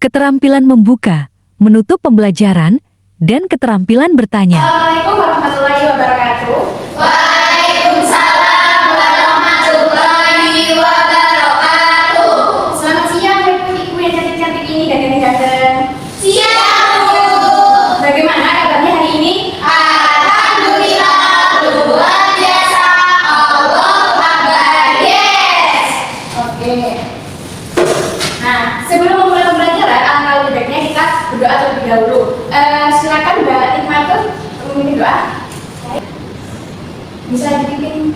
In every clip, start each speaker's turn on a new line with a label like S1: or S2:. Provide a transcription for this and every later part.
S1: keterampilan membuka, menutup pembelajaran, dan keterampilan bertanya.
S2: Assalamualaikum warahmatullahi wabarakatuh.
S3: Waalaikumsalam warahmatullahi wabarakatuh.
S2: Selamat siang ibu-ibu yang cantik-cantik ini dan yang ganteng.
S3: Siang, Bu.
S2: Bagaimana kabarnya hari ini?
S3: Alhamdulillah, luar biasa. Allah Akbar. Yes.
S2: Oke. Nah, sebelum memulai pembelajaran, alangkah lebih baiknya kita berdoa terlebih dahulu. Silakan Mbak Nikmatul memimpin doa. Bisa dipimpin.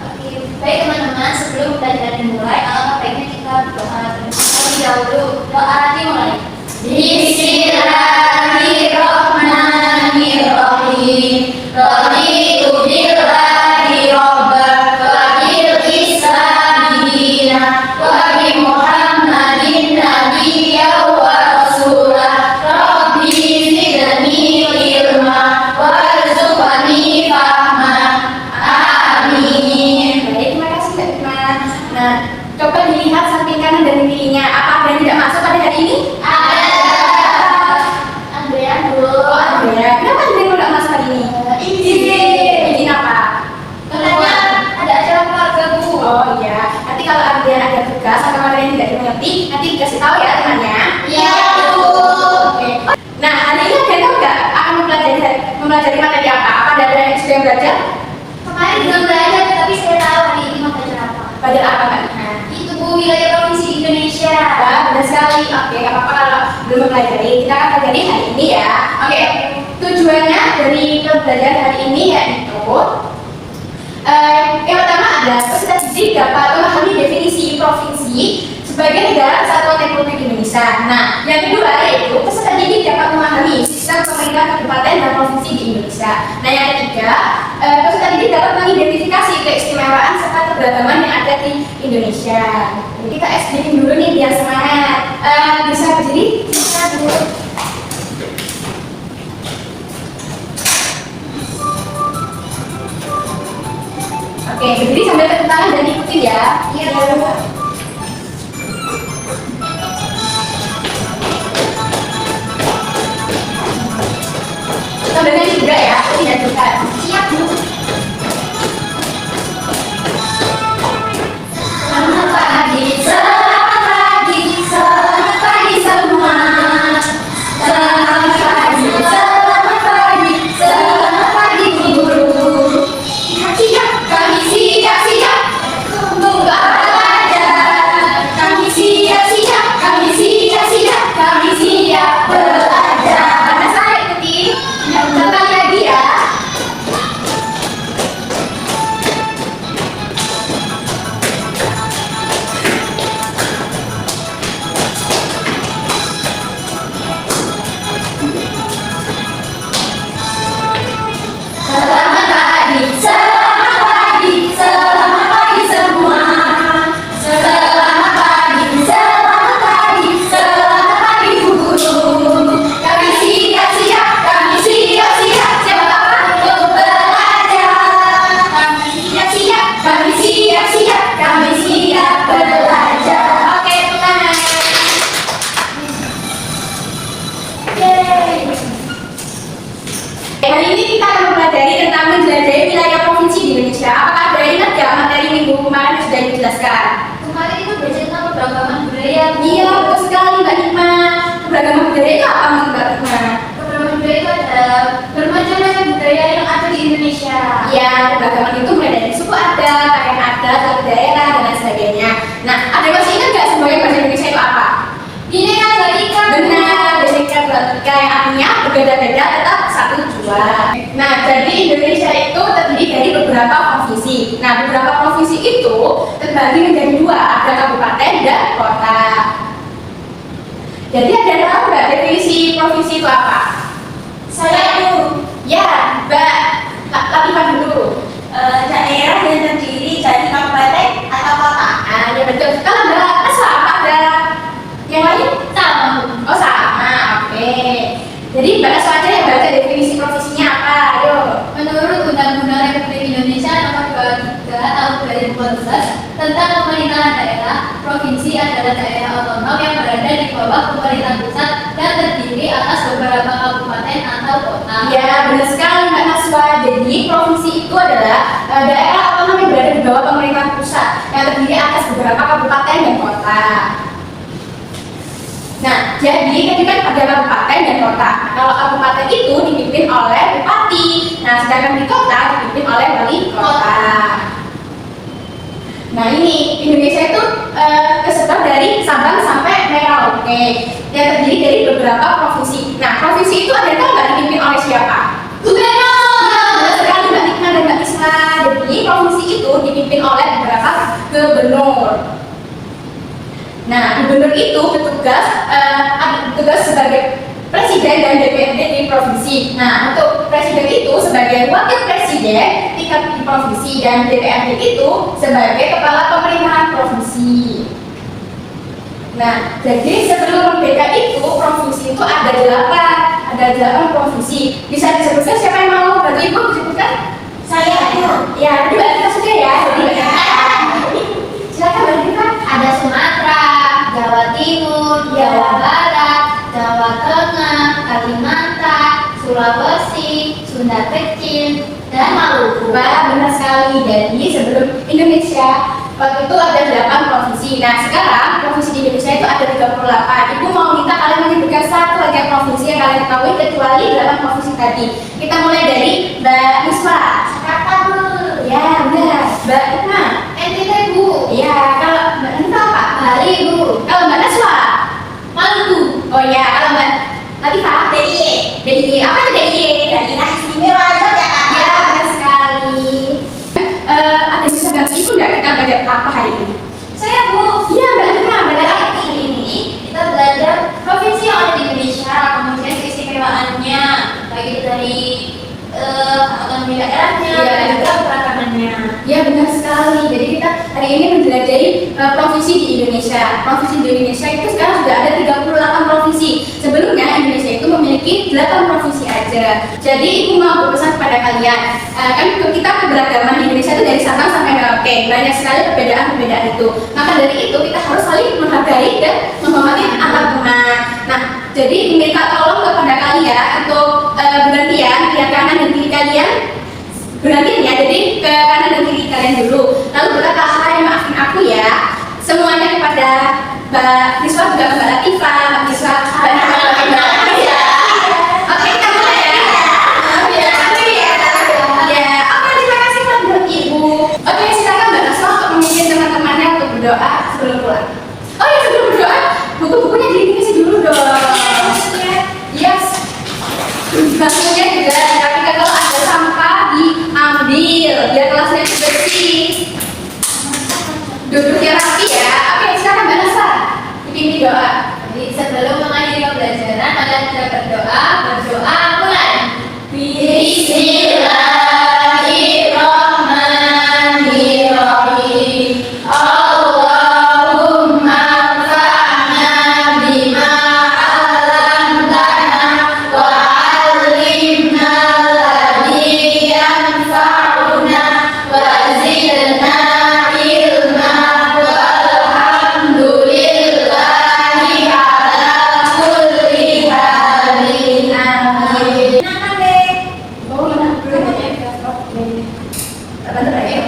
S3: Oke, baik teman-teman, sebelum pelajaran dimulai, alangkah baiknya kita berdoa terlebih dahulu. Doa dimulai. Bismillahirrahmanirrahim. Raditu billahi robban wa bil islami dinan wa bi Muhammadin nabiyyan wa rasulah. Rabbi zidni ilma warzuqni fahma. Amin.
S2: Baik, terima kasih Mbak Nikmat. Nah, coba dilihat samping kanan dan kirinya. Apa ada yang tidak masuk pada hari ini?
S3: Andrea dulu.
S2: Oh, ada. Kenapa ada yang tidak masuk hari ini? Izin apa?
S3: Katanya ada acara keluarga, Bu.
S2: Oh iya, nanti kalau ada tugas atau materi yang tidak dimengerti, nanti dikasih tahu ya temannya.
S3: Iya, Bu.
S2: Oke. Nah, hari ini ada tahu nggak akan mempelajari materi apa? Apa ada yang sudah belajar?
S3: Kemarin belum belajar, tapi saya tahu hari ini mau belajar apa.
S2: Belajar apa Mbak Nikmat?
S3: Itu, Bu, wilayah provinsi di Indonesia.
S2: Wah, benar sekali. Oke, nggak apa-apa kalau belum mempelajari. Kita akan pelajari hari ini ya. Oke, tujuannya dari pembelajaran hari ini yaitu yang pertama adalah peserta didik dapat memahami definisi provinsi sebagai negara kesatuan Republik Indonesia. Nah, yang kedua yaitu peserta didik dapat memahami sistem pemerintahan kabupaten dan provinsi di Indonesia. Nah, yang ketiga, peserta didik dapat mengidentifikasi keistimewaan serta keberagaman yang ada di Indonesia. Jadi kita SDM dulu nih biar semangat. Bisa berdiri? Bisa dulu. Oke, berdiri sambil tepuk tangan dan ikutin ya.
S3: Iya,
S2: Bu. Sambil nyanyi juga ya, tidak juga.
S3: Siap, Bu. Selamat pagi, selamat pagi, selamat pagi semua. Selamat pagi, selamat pagi, selamat pagi guru. Siap, kami siap-siap untuk belajar. Kami siap-siap, kami siap-siap, kami siap belajar.
S2: Mana saya ikuti?
S3: Kembali lagi ya. Selamat pagi, selamat pagi, selamat pagi semua. Selamat pagi, selamat pagi, selamat pagi guru. Kami siap-siap, kami siap-siap, siap untuk belajar. Kami siap-siap, kami siap-siap, kami siap belajar. Oke, tenang. Yeay.
S2: Hari ini kita akan mempelajari tentang menjelajahi wilayah provinsi di Indonesia. Apakah ada ingat ya materi minggu kemarin yang sudah dijelaskan?
S3: Kemarin itu belajar tentang keberagaman budaya.
S2: Iya, betul sekali Mbak Nikmat. Keberagaman budaya itu apa Mbak Nikmat?
S3: Keberagaman budaya itu adalah bermacam-macam budaya yang ada di Indonesia.
S2: Ya, keberagaman itu mulai dari suku adat, pakaian adat, lagu daerah, dan lain sebagainya. Nah, ada yang masih ingat nggak sebagai bahasa Indonesia itu apa?
S3: Bineka Tunggal Ika.
S2: Benar, Bineka Tunggal Ika yang artinya berbeda-beda tetap satu tujuan. Nah, jadi Indonesia itu terdiri dari beberapa provinsi. Nah, beberapa provinsi itu terbagi menjadi dua, ada kabupaten dan kota. Jadi ada yang tahu nggak definisi provinsi itu apa?
S3: Saya itu
S2: Ya, Mbak Latifah dulu.
S3: daerah yang terdiri dari kabupaten atau kota.
S2: Ah, ya betul. Kalau Mbak Aswa, apa ada yang lain?
S3: Sama.
S2: Oh sama, oke. Jadi Mbak Aswa aja yang baca definisi provinsinya apa? Ayo.
S3: Menurut Undang-Undang Republik Indonesia Nomor 23 Tahun 2014 tentang pemerintahan daerah, provinsi adalah daerah otonom yang berada di bawah pemerintahan atas beberapa kabupaten atau kota.
S2: Ya, benar sekali Mbak Naswa. Jadi provinsi itu adalah daerah otonom yang berada di bawah pemerintahan pusat yang terdiri atas beberapa kabupaten dan kota. Nah, jadi tadi kan ada kabupaten dan kota. Nah, kalau kabupaten itu dipimpin oleh bupati. Nah, sedangkan di kota dipimpin oleh wali kota. Nah, ini Indonesia itu tersebar dari Sabang sampai Merauke yang terdiri dari beberapa provinsi. Nah, provinsi itu ada nggak dipimpin oleh siapa? Gubernur. Sekali Mbak Nikma dan Mbak Isma. Jadi provinsi itu dipimpin oleh beberapa gubernur. Nah, gubernur itu bertugas sebagai presiden dan DPRD di provinsi. Nah, untuk presiden itu sebagai wakil presiden tingkat di provinsi dan DPRD itu sebagai kepala pemerintahan provinsi. Nah, jadi sebelum merdeka itu provinsi itu ada 8 provinsi. Bisa disebutkan siapa yang mau bantu Ibu disebutkan?
S3: Saya
S2: Ya, Mbak Rita saja ya. Jadi silakan Mbak Rita.
S3: ada Sumatera, Jawa Timur, Jawa Barat, Jawa Tengah, Kalimantan, Sulawesi, Sunda Kecil, dan Maluku.
S2: Benar sekali. Jadi sebelum Indonesia waktu itu ada 8 provinsi. Nah, sekarang provinsi di Indonesia itu ada 38. Ibu mau minta kalian menyebutkan satu lagi provinsi yang kalian ketahui kecuali 8 provinsi tadi. Kita mulai dari Mbak Niswa.
S3: Jakarta dulu.
S2: Ya, benar. Mbak Ikma.
S3: NTT Bu.
S2: Ya, kalau Mbak Nita apa?
S3: Bali Bu.
S2: Kalau Mbak Naswa?
S3: Maluku.
S2: Oh ya, kalau Mbak Latifah? DIY. Apa itu DIY?
S3: Daerah Istimewa Yogyakarta.
S2: Ya, benar sekali. Ada bisa bantu Ibu nggak kita belajar apa hari ini?
S3: Saya Bu.
S2: Iya, Mbak Nita. Belajar apa?
S3: Hari ini kita belajar provinsi yang ada di Indonesia, kemudian keistimewaannya, baik dari otonomi daerahnya
S2: Iya.
S3: dan juga keragamannya.
S2: Ya, benar sekali. Jadi kita hari ini menjelajahi provinsi di Indonesia. Provinsi di Indonesia itu sekarang sudah ada 38 provinsi. Sebelumnya Indonesia itu memiliki 8 provinsi aja. Jadi Ibu mau berpesan kepada kalian, kan kita keberagaman di Indonesia itu dari Sabang sampai Merauke. Banyak sekali perbedaan-perbedaan itu. Maka dari itu kita harus saling menghargai dan menghormati antaragama. Nah, jadi minta tolong kepada kalian untuk bergantian pihak kanan dan kiri kalian. Bergantian ya, jadi ke kanan dan kiri kalian dulu. Lalu berkata, hai maafin aku ya. Semuanya kepada Mbak Niswa juga ke Mbak Latifah, Mbak Niswa, Mbak Niswa, Mbak Niswa. Ya. Oke, kita mulai ya. Ya, oke, terima kasih buat Ibu. Oke, silakan Mbak Niswa untuk memimpin teman-temannya untuk berdoa sebelum pulang. Oh ya, sebelum berdoa, buku-bukunya diisi dulu dong. Yes. Basuhnya juga dirapikan, kalau ada sampah diambil biar kelasnya bersih. Duduknya rapi ya. Oke, silakan Mbak Nasa dipimpin doa.
S3: Jadi sebelum mengakhiri pembelajaran, maka kita berdoa mulai. Bismillahirrahmanirrahim. Allahumma anfa'na bima 'allamtana wa 'allimna alladhi yanfa'una wa zidna ilma walhamdulillahi ala kulli halin. Amin.
S2: Oh, iya. Oke. Bentar ya.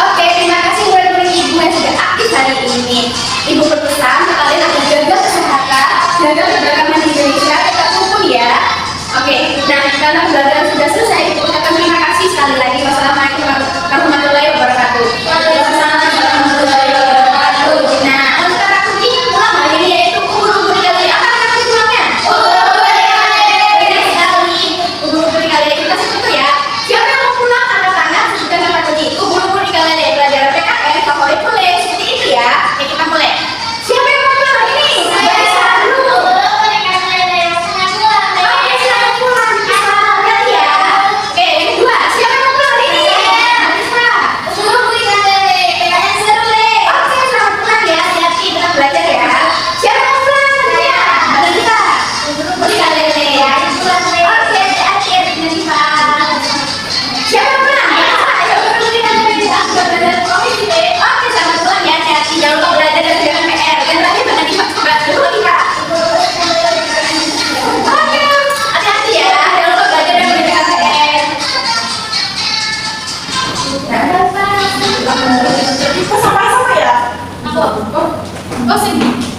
S2: Oke, terima kasih murid-murid Ibu yang sudah aktif hari ini. Ibu berpesan kalian akan jaga kesehatan, jaga keberagaman di Indonesia, tetap rukun ya. Oke, nah karena pembelajaran sudah selesai, Ibu ucapkan terima kasih sekali lagi. Wassalamualaikum warahmatullahi wabarakatuh.
S3: Waalaikumsalam warahmatullahi wabarakatuh.
S2: Nah, untuk kata kunci pulang hari ini yaitu ubur-ubur kali. Apa kata kunci pulangnya? Benar sekali. Ubur-ubur kali kita sebut tuh ya. Siapa yang mau pulang angkat tangan sebutkan kata kunci ubur-ubur kali pelajaran PKN favorit boleh seperti itu ya. Oke, kita mulai. Kok sama-sama ya?
S3: Aku.
S2: Oh, sini.